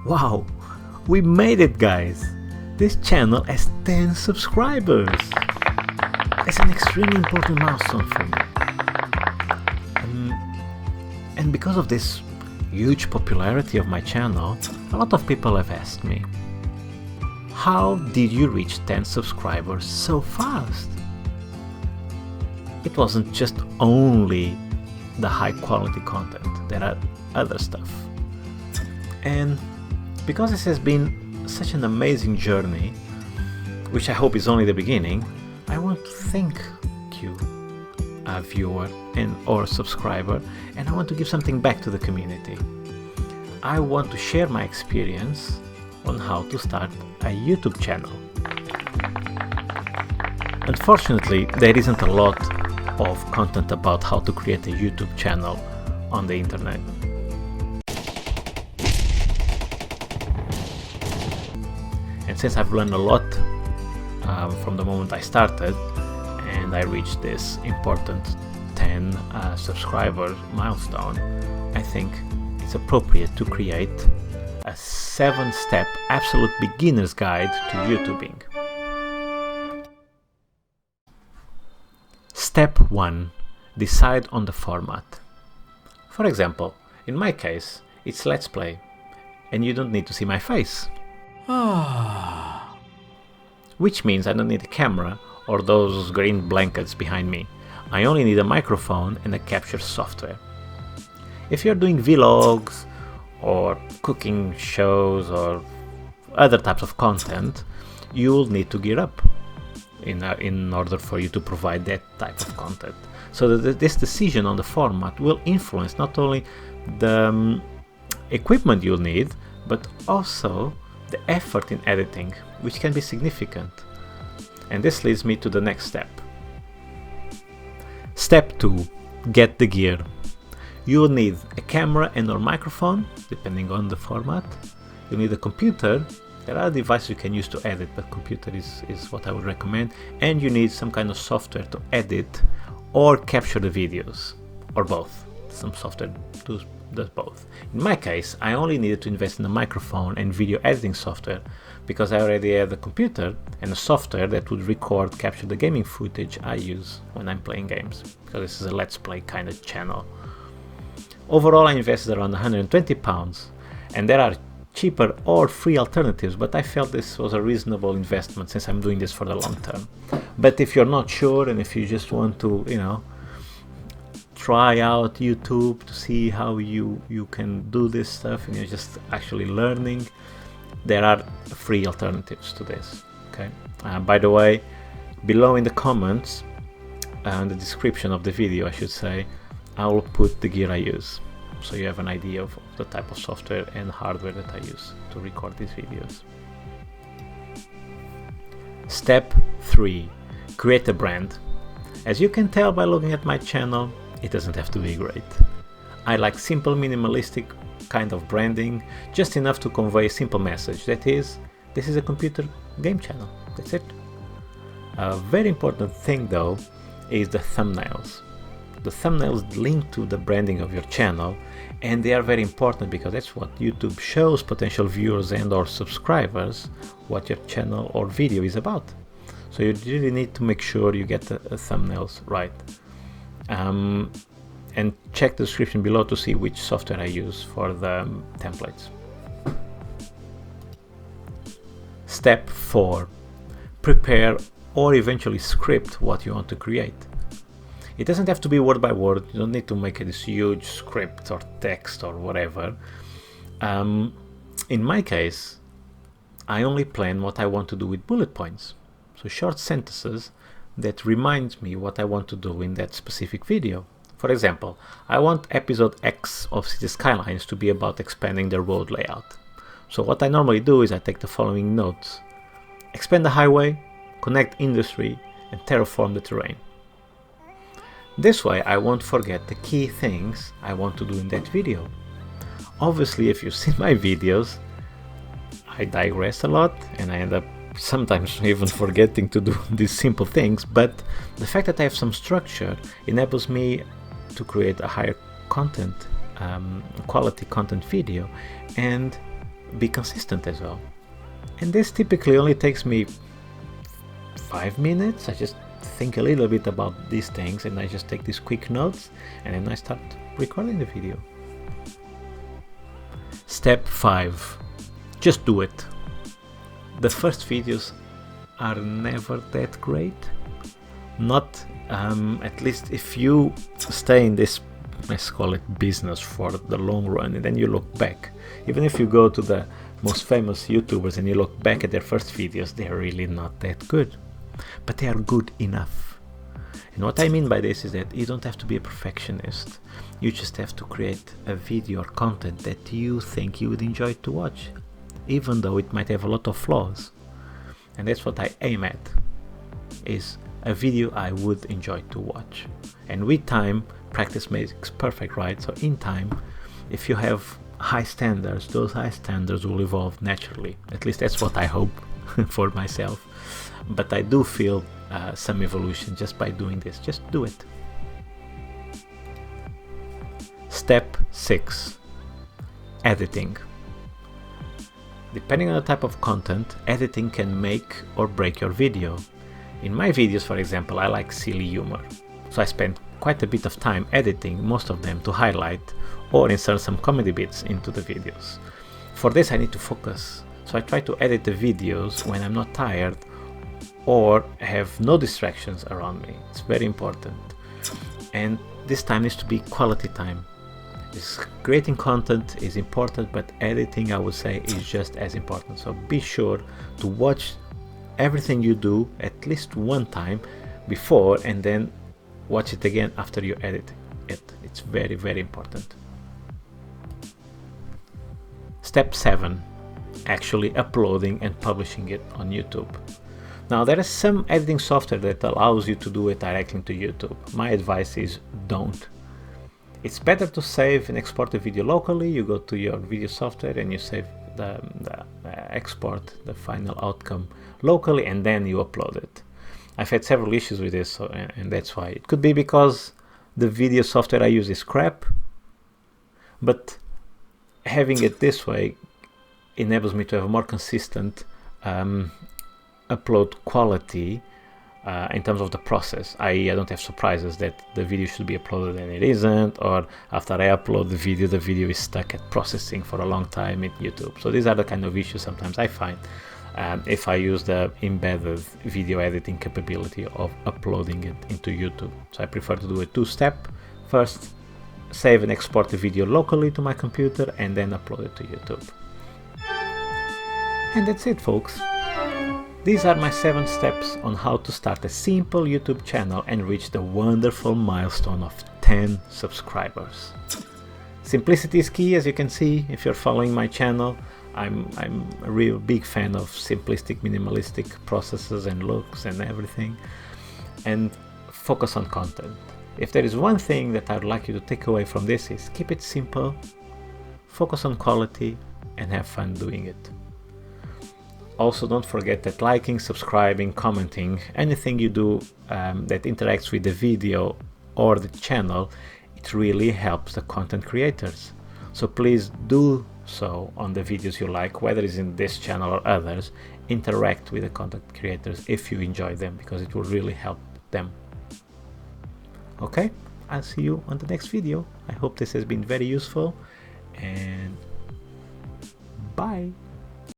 Wow, we made it, guys! This channel has 10 subscribers! That's an extremely important milestone for me. And because of this huge popularity of my channel, a lot of people have asked me, how did you reach 10 subscribers so fast? It wasn't just only the high quality content, there are other stuff. And because this has been such an amazing journey, which I hope is only the beginning, I want to thank you, a viewer or subscriber, and I want to give something back to the community. I want to share my experience on how to start a YouTube channel. Unfortunately, there isn't a lot of content about how to create a YouTube channel on the internet. And since I've learned a lot from the moment I started and I reached this important 10 subscriber milestone, I think it's appropriate to create a 7-step absolute beginner's guide to YouTubing. Step 1. Decide on the format. For example, in my case, it's Let's Play, and you don't need to see my face. Which means I don't need a camera or those green blankets behind me. I only need a microphone and a capture software. If you're doing vlogs or cooking shows or other types of content, you'll need to gear up in order for you to provide that type of content. So this decision on the format will influence not only the equipment you'll need, but also the effort in editing, which can be significant. And this leads me to the next step. Step 2. Get the gear. You will need a camera and or microphone, depending on the format. You'll need a computer. There are devices you can use to edit, but computer is what I would recommend. And you need some kind of software to edit or capture the videos, or both. Some software does both. In my case, I only needed to invest in a microphone and video editing software because I already had a computer and a software that would capture the gaming footage I use when I'm playing games, because this is a Let's Play kind of channel. Overall, I invested around £120, and there are cheaper or free alternatives, but I felt this was a reasonable investment since I'm doing this for the long term. But if you're not sure and if you just want to, try out YouTube to see how you can do this stuff and you're just actually learning, there are free alternatives to this. Okay. By the way, below in the comments and the description of the video, I should say, I will put the gear I use, so you have an idea of the type of software and hardware that I use to record these videos. Step 3. Create a brand. As you can tell by looking at my channel, it doesn't have to be great. I like simple, minimalistic kind of branding, just enough to convey a simple message, that is, this is a computer game channel. That's it. A very important thing though is the thumbnails. The thumbnails link to the branding of your channel, and they are very important because that's what YouTube shows potential viewers and or subscribers what your channel or video is about. So you really need to make sure you get the thumbnails right. And check the description below to see which software I use for the templates. Step 4. Prepare or eventually script what you want to create. It doesn't have to be word by word. You don't need to make this huge script or text or whatever. In my case, I only plan what I want to do with bullet points. So short sentences that remind me what I want to do in that specific video. For example, I want episode X of City Skylines to be about expanding the road layout. So what I normally do is I take the following notes: expand the highway, connect industry, and terraform the terrain. This way I won't forget the key things I want to do in that video. Obviously, if you've seen my videos, I digress a lot and I end up sometimes even forgetting to do these simple things, but the fact that I have some structure enables me to create a higher content, quality content video, and be consistent as well. And this typically only takes me 5 minutes. I just think a little bit about these things and I just take these quick notes and then I start recording the video. Step 5. Just do it. The first videos are never that great. Not, at least if you stay in this, let's call it business, for the long run, and then you look back. Even if you go to the most famous YouTubers and you look back at their first videos, they're really not that good. But they are good enough. And what I mean by this is that you don't have to be a perfectionist. You just have to create a video or content that you think you would enjoy to watch, even though it might have a lot of flaws. And that's what I aim at, is a video I would enjoy to watch. And with time, practice makes perfect, right? So in time, if you have high standards, those high standards will evolve naturally. At least that's what I hope for myself. But I do feel some evolution just by doing this. Just do it. Step 6. Editing. Depending on the type of content, editing can make or break your video. In my videos, for example, I like silly humor. So I spend quite a bit of time editing most of them to highlight or insert some comedy bits into the videos. For this I need to focus. So I try to edit the videos when I'm not tired or have no distractions around me. It's very important. And this time needs to be quality time. Creating content is important, but editing, I would say, is just as important. So be sure to watch everything you do at least one time before and then watch it again after you edit it. It's very, very important. Step 7. Actually uploading and publishing it on YouTube. Now there is some editing software that allows you to do it directly to YouTube. My advice is don't. It's better to save and export the video locally. You go to your video software and you save the export, the final outcome locally, and then you upload it. I've had several issues with this, and that's why. It could be because the video software I use is crap, but having it this way enables me to have a more consistent upload quality in terms of the process, i.e. I don't have surprises that the video should be uploaded and it isn't, or after I upload the video is stuck at processing for a long time in YouTube. So these are the kind of issues sometimes I find if I use the embedded video editing capability of uploading it into YouTube. So I prefer to do a two-step. First, save and export the video locally to my computer and then upload it to YouTube. And that's it, folks. These are my 7 steps on how to start a simple YouTube channel and reach the wonderful milestone of 10 subscribers. Simplicity is key, as you can see if you're following my channel. I'm a real big fan of simplistic, minimalistic processes and looks and everything. And focus on content. If there is one thing that I'd like you to take away from this is keep it simple, focus on quality, and have fun doing it. Also, don't forget that liking, subscribing, commenting, anything you do that interacts with the video or the channel, it really helps the content creators. So please do so on the videos you like, whether it's in this channel or others. Interact with the content creators if you enjoy them, because it will really help them. Okay, I'll see you on the next video. I hope this has been very useful, and bye.